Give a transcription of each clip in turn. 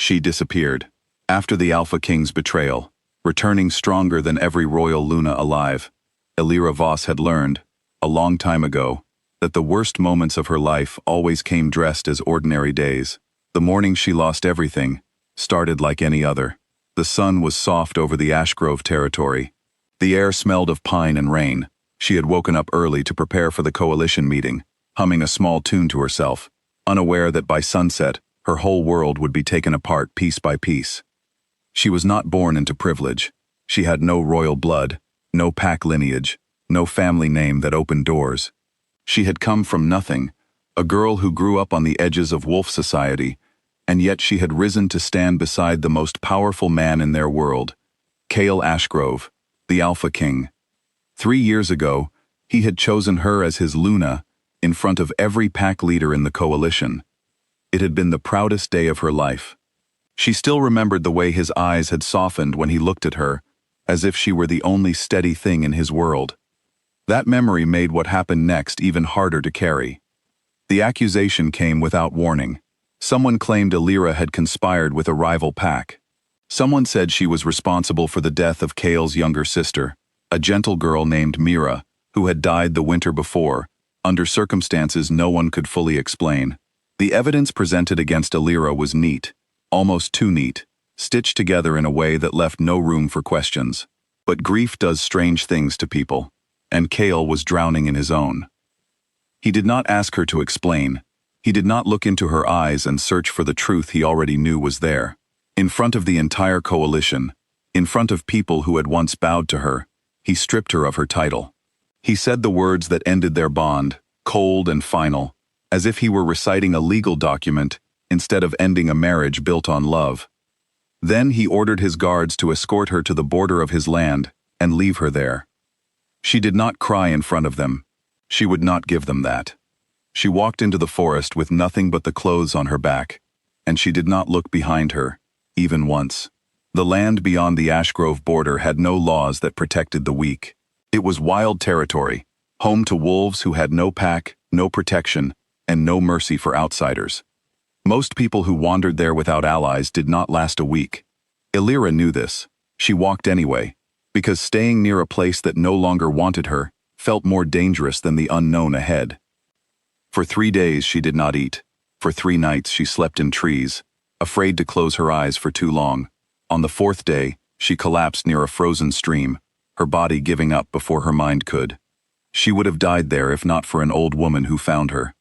She disappeared. After the Alpha King's betrayal, returning stronger than every royal Luna alive, Elira Voss had learned, a long time ago, that the worst moments of her life always came dressed as ordinary days. The morning she lost everything started like any other. The sun was soft over the Ashgrove territory. The air smelled of pine and rain. She had woken up early to prepare for the coalition meeting, humming a small tune to herself, unaware that by sunset, her whole world would be taken apart piece by piece. She was not born into privilege. She had no royal blood, no pack lineage, no family name that opened doors. She had come from nothing, a girl who grew up on the edges of wolf society, and yet she had risen to stand beside the most powerful man in their world, Cale Ashgrove, the Alpha King. 3 years ago, he had chosen her as his Luna in front of every pack leader in the coalition. It had been the proudest day of her life. She still remembered the way his eyes had softened when he looked at her, as if she were the only steady thing in his world. That memory made what happened next even harder to carry. The accusation came without warning. Someone claimed Elira had conspired with a rival pack. Someone said she was responsible for the death of Cale's younger sister, a gentle girl named Mira, who had died the winter before, under circumstances no one could fully explain. The evidence presented against Elira was neat, almost too neat, stitched together in a way that left no room for questions. But grief does strange things to people, and Cale was drowning in his own. He did not ask her to explain. He did not look into her eyes and search for the truth he already knew was there. In front of the entire coalition, in front of people who had once bowed to her, he stripped her of her title. He said the words that ended their bond, cold and final, as if he were reciting a legal document instead of ending a marriage built on love. Then he ordered his guards to escort her to the border of his land and leave her there. She did not cry in front of them. She would not give them that. She walked into the forest with nothing but the clothes on her back, and she did not look behind her, even once. The land beyond the Ashgrove border had no laws that protected the weak. It was wild territory, home to wolves who had no pack, no protection, and no mercy for outsiders. Most people who wandered there without allies did not last a week. Elira knew this. She walked anyway, because staying near a place that no longer wanted her felt more dangerous than the unknown ahead. For 3 days she did not eat. For 3 nights she slept in trees, afraid to close her eyes for too long. On the 4th day, she collapsed near a frozen stream, her body giving up before her mind could. She would have died there if not for an old woman who found her.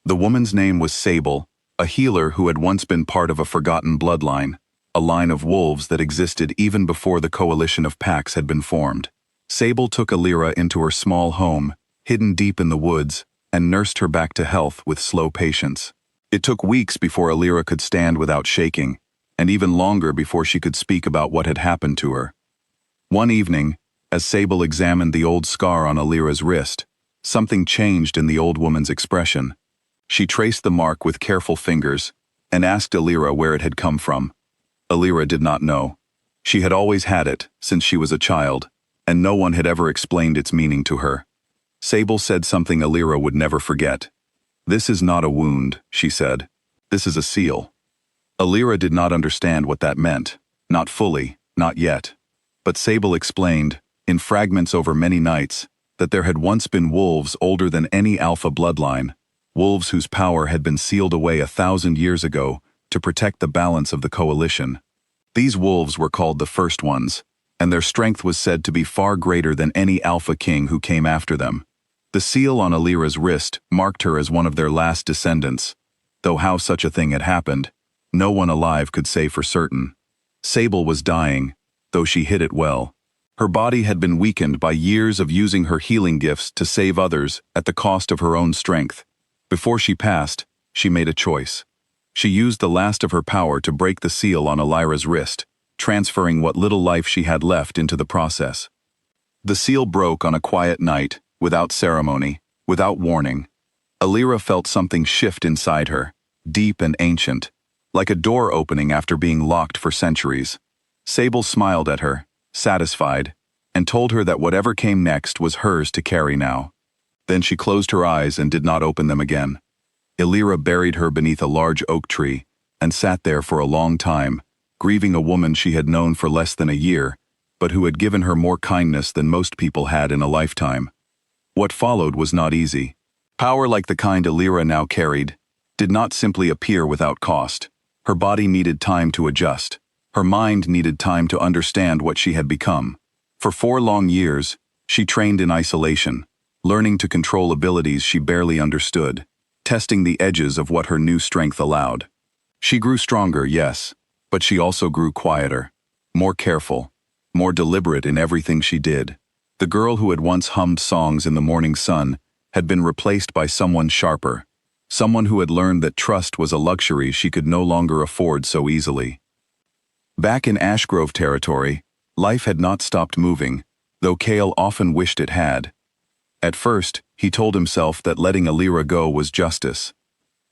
The woman's name was Sable, a healer who had once been part of a forgotten bloodline, a line of wolves that existed even before the coalition of packs had been formed. Sable took Elira into her small home, hidden deep in the woods, and nursed her back to health with slow patience. It took weeks before Elira could stand without shaking, and even longer before she could speak about what had happened to her. One evening, as Sable examined the old scar on Elira's wrist, something changed in the old woman's expression. She traced the mark with careful fingers and asked Elira where it had come from. Elira did not know. She had always had it since she was a child, and no one had ever explained its meaning to her. Sable said something Elira would never forget. "This is not a wound," she said. "This is a seal." Elira did not understand what that meant. Not fully, not yet. But Sable explained, in fragments over many nights, that there had once been wolves older than any alpha bloodline, wolves whose power had been sealed away 1,000 years ago to protect the balance of the coalition. These wolves were called the First Ones, and their strength was said to be far greater than any Alpha King who came after them. The seal on Elira's wrist marked her as one of their last descendants, though how such a thing had happened, no one alive could say for certain. Sable was dying, though she hid it well. Her body had been weakened by years of using her healing gifts to save others at the cost of her own strength. Before she passed, she made a choice. She used the last of her power to break the seal on Elira's wrist, transferring what little life she had left into the process. The seal broke on a quiet night, without ceremony, without warning. Elira felt something shift inside her, deep and ancient, like a door opening after being locked for centuries. Sable smiled at her, satisfied, and told her that whatever came next was hers to carry now. Then she closed her eyes and did not open them again. Elira buried her beneath a large oak tree, and sat there for a long time, grieving a woman she had known for less than a year, but who had given her more kindness than most people had in a lifetime. What followed was not easy. Power like the kind Elira now carried did not simply appear without cost. Her body needed time to adjust. Her mind needed time to understand what she had become. For 4 long years, she trained in isolation, learning to control abilities she barely understood, testing the edges of what her new strength allowed. She grew stronger, yes, but she also grew quieter, more careful, more deliberate in everything she did. The girl who had once hummed songs in the morning sun had been replaced by someone sharper, someone who had learned that trust was a luxury she could no longer afford so easily. Back in Ashgrove territory, life had not stopped moving, though Cale often wished it had. At first, he told himself that letting Elira go was justice.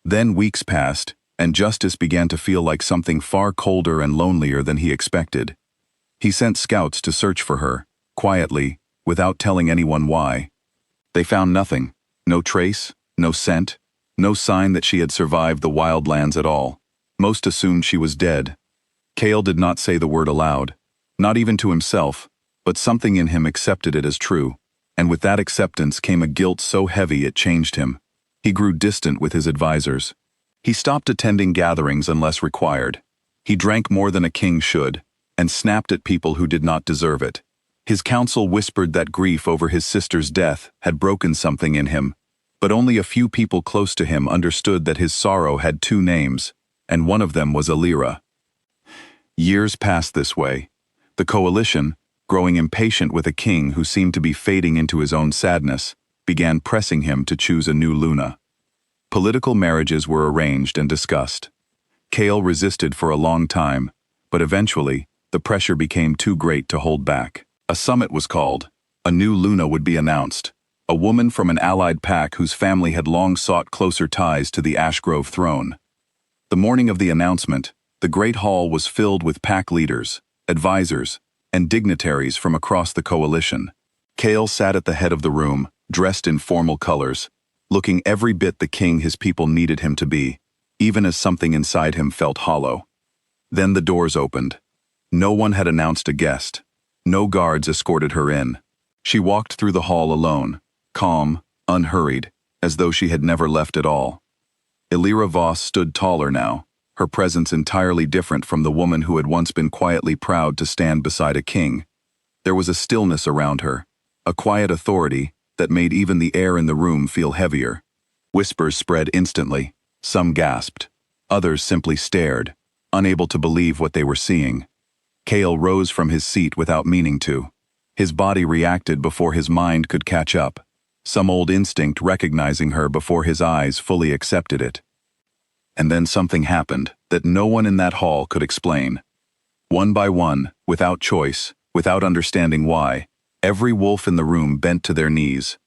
Then weeks passed, and justice began to feel like something far colder and lonelier than he expected. He sent scouts to search for her, quietly, without telling anyone why. They found nothing, no trace, no scent, no sign that she had survived the wildlands at all. Most assumed she was dead. Cale did not say the word aloud, not even to himself, but something in him accepted it as true, and with that acceptance came a guilt so heavy it changed him. He grew distant with his advisors. He stopped attending gatherings unless required. He drank more than a king should, and snapped at people who did not deserve it. His counsel whispered that grief over his sister's death had broken something in him, but only a few people close to him understood that his sorrow had 2 names, and one of them was Elira. Years passed this way. The coalition, growing impatient with a king who seemed to be fading into his own sadness, began pressing him to choose a new Luna. Political marriages were arranged and discussed. Cale resisted for a long time, but eventually, the pressure became too great to hold back. A summit was called. A new Luna would be announced, a woman from an allied pack whose family had long sought closer ties to the Ashgrove throne. The morning of the announcement, the great hall was filled with pack leaders, advisors, and dignitaries from across the coalition. Cale sat at the head of the room, dressed in formal colors, looking every bit the king his people needed him to be, even as something inside him felt hollow. Then the doors opened. No one had announced a guest. No guards escorted her in. She walked through the hall alone, calm, unhurried, as though she had never left at all. Elira Voss stood taller now, her presence entirely different from the woman who had once been quietly proud to stand beside a king. There was a stillness around her, a quiet authority that made even the air in the room feel heavier. Whispers spread instantly. Some gasped. Others simply stared, unable to believe what they were seeing. Cale rose from his seat without meaning to. His body reacted before his mind could catch up, some old instinct recognizing her before his eyes fully accepted it. And then something happened that no one in that hall could explain. One by one, without choice, without understanding why, every wolf in the room bent to their knees.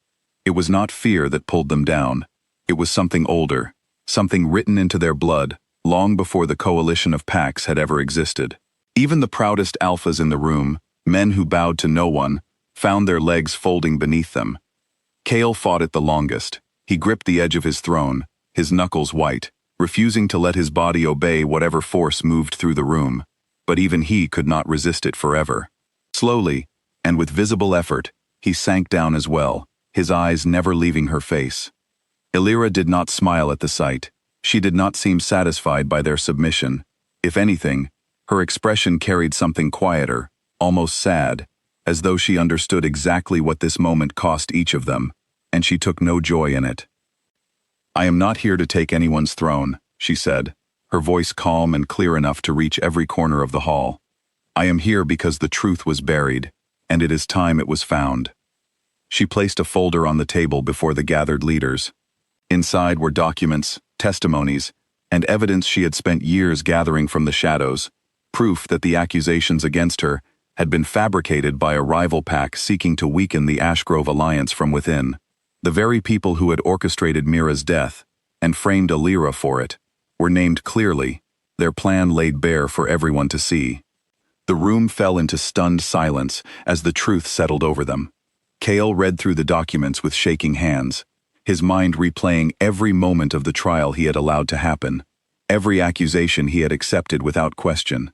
It was not fear that pulled them down. It was something older, something written into their blood, long before the coalition of packs had ever existed. Even the proudest alphas in the room, men who bowed to no one, found their legs folding beneath them. Cale fought it the longest. He gripped the edge of his throne, his knuckles white, refusing to let his body obey whatever force moved through the room. But even he could not resist it forever. Slowly, and with visible effort, he sank down as well, his eyes never leaving her face. Elira did not smile at the sight. She did not seem satisfied by their submission. If anything, her expression carried something quieter, almost sad, as though she understood exactly what this moment cost each of them, and she took no joy in it. "I am not here to take anyone's throne," she said, her voice calm and clear enough to reach every corner of the hall. "I am here because the truth was buried, and it is time it was found." She placed a folder on the table before the gathered leaders. Inside were documents, testimonies, and evidence she had spent years gathering from the shadows, proof that the accusations against her had been fabricated by a rival pack seeking to weaken the Ashgrove alliance from within. The very people who had orchestrated Mira's death, and framed Elira for it, were named clearly, their plan laid bare for everyone to see. The room fell into stunned silence as the truth settled over them. Cale read through the documents with shaking hands, his mind replaying every moment of the trial he had allowed to happen. every accusation he had accepted without question.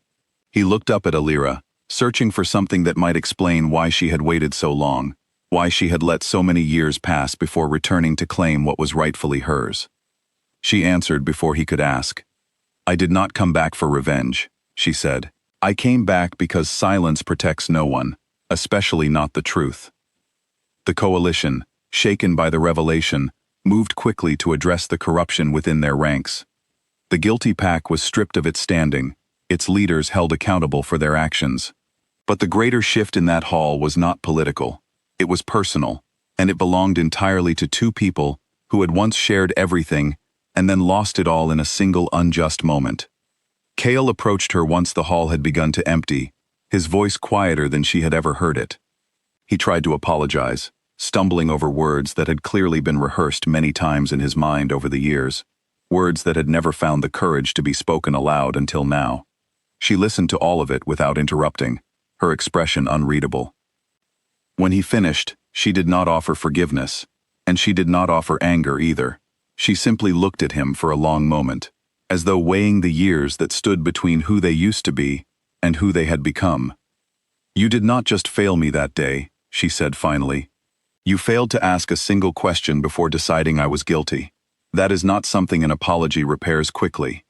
He looked up at Elira, searching for something that might explain why she had waited so long, why she had let so many years pass before returning to claim what was rightfully hers. She answered before he could ask. "I did not come back for revenge," she said. "I came back because silence protects no one, especially not the truth." The coalition, shaken by the revelation, moved quickly to address the corruption within their ranks. The guilty pack was stripped of its standing, its leaders held accountable for their actions. But the greater shift in that hall was not political. It was personal, and it belonged entirely to two people who had once shared everything and then lost it all in a single unjust moment. Cale approached her once the hall had begun to empty, his voice quieter than she had ever heard it. He tried to apologize, stumbling over words that had clearly been rehearsed many times in his mind over the years, words that had never found the courage to be spoken aloud until now. She listened to all of it without interrupting, her expression unreadable. When he finished, she did not offer forgiveness, and she did not offer anger either. She simply looked at him for a long moment, as though weighing the years that stood between who they used to be and who they had become. "You did not just fail me that day," she said finally. "You failed to ask a single question before deciding I was guilty. That is not something an apology repairs quickly."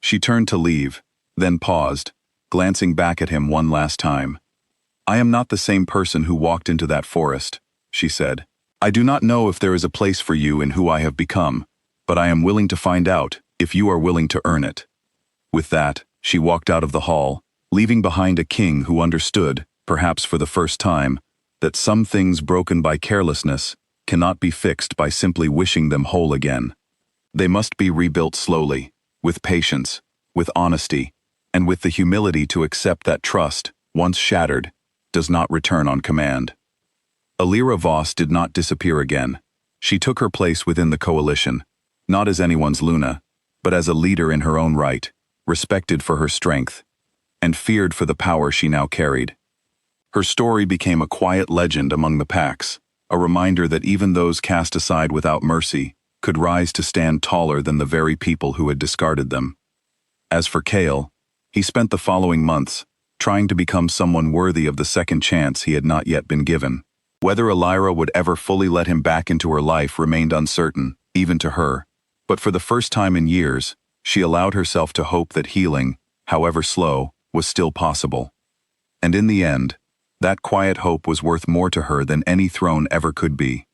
She turned to leave, then paused, glancing back at him one last time. "I am not the same person who walked into that forest," she said. "I do not know if there is a place for you in who I have become, but I am willing to find out if you are willing to earn it." With that, she walked out of the hall, leaving behind a king who understood, perhaps for the first time, that some things broken by carelessness cannot be fixed by simply wishing them whole again. They must be rebuilt slowly, with patience, with honesty, and with the humility to accept that trust, once shattered, does not return on command. Elira Voss did not disappear again. She took her place within the coalition, not as anyone's Luna, but as a leader in her own right, respected for her strength, and feared for the power she now carried. Her story became a quiet legend among the packs, a reminder that even those cast aside without mercy could rise to stand taller than the very people who had discarded them. As for Cale, he spent the following months trying to become someone worthy of the second chance he had not yet been given. Whether Elira would ever fully let him back into her life remained uncertain, even to her, but for the first time in years, she allowed herself to hope that healing, however slow, was still possible. And in the end, that quiet hope was worth more to her than any throne ever could be.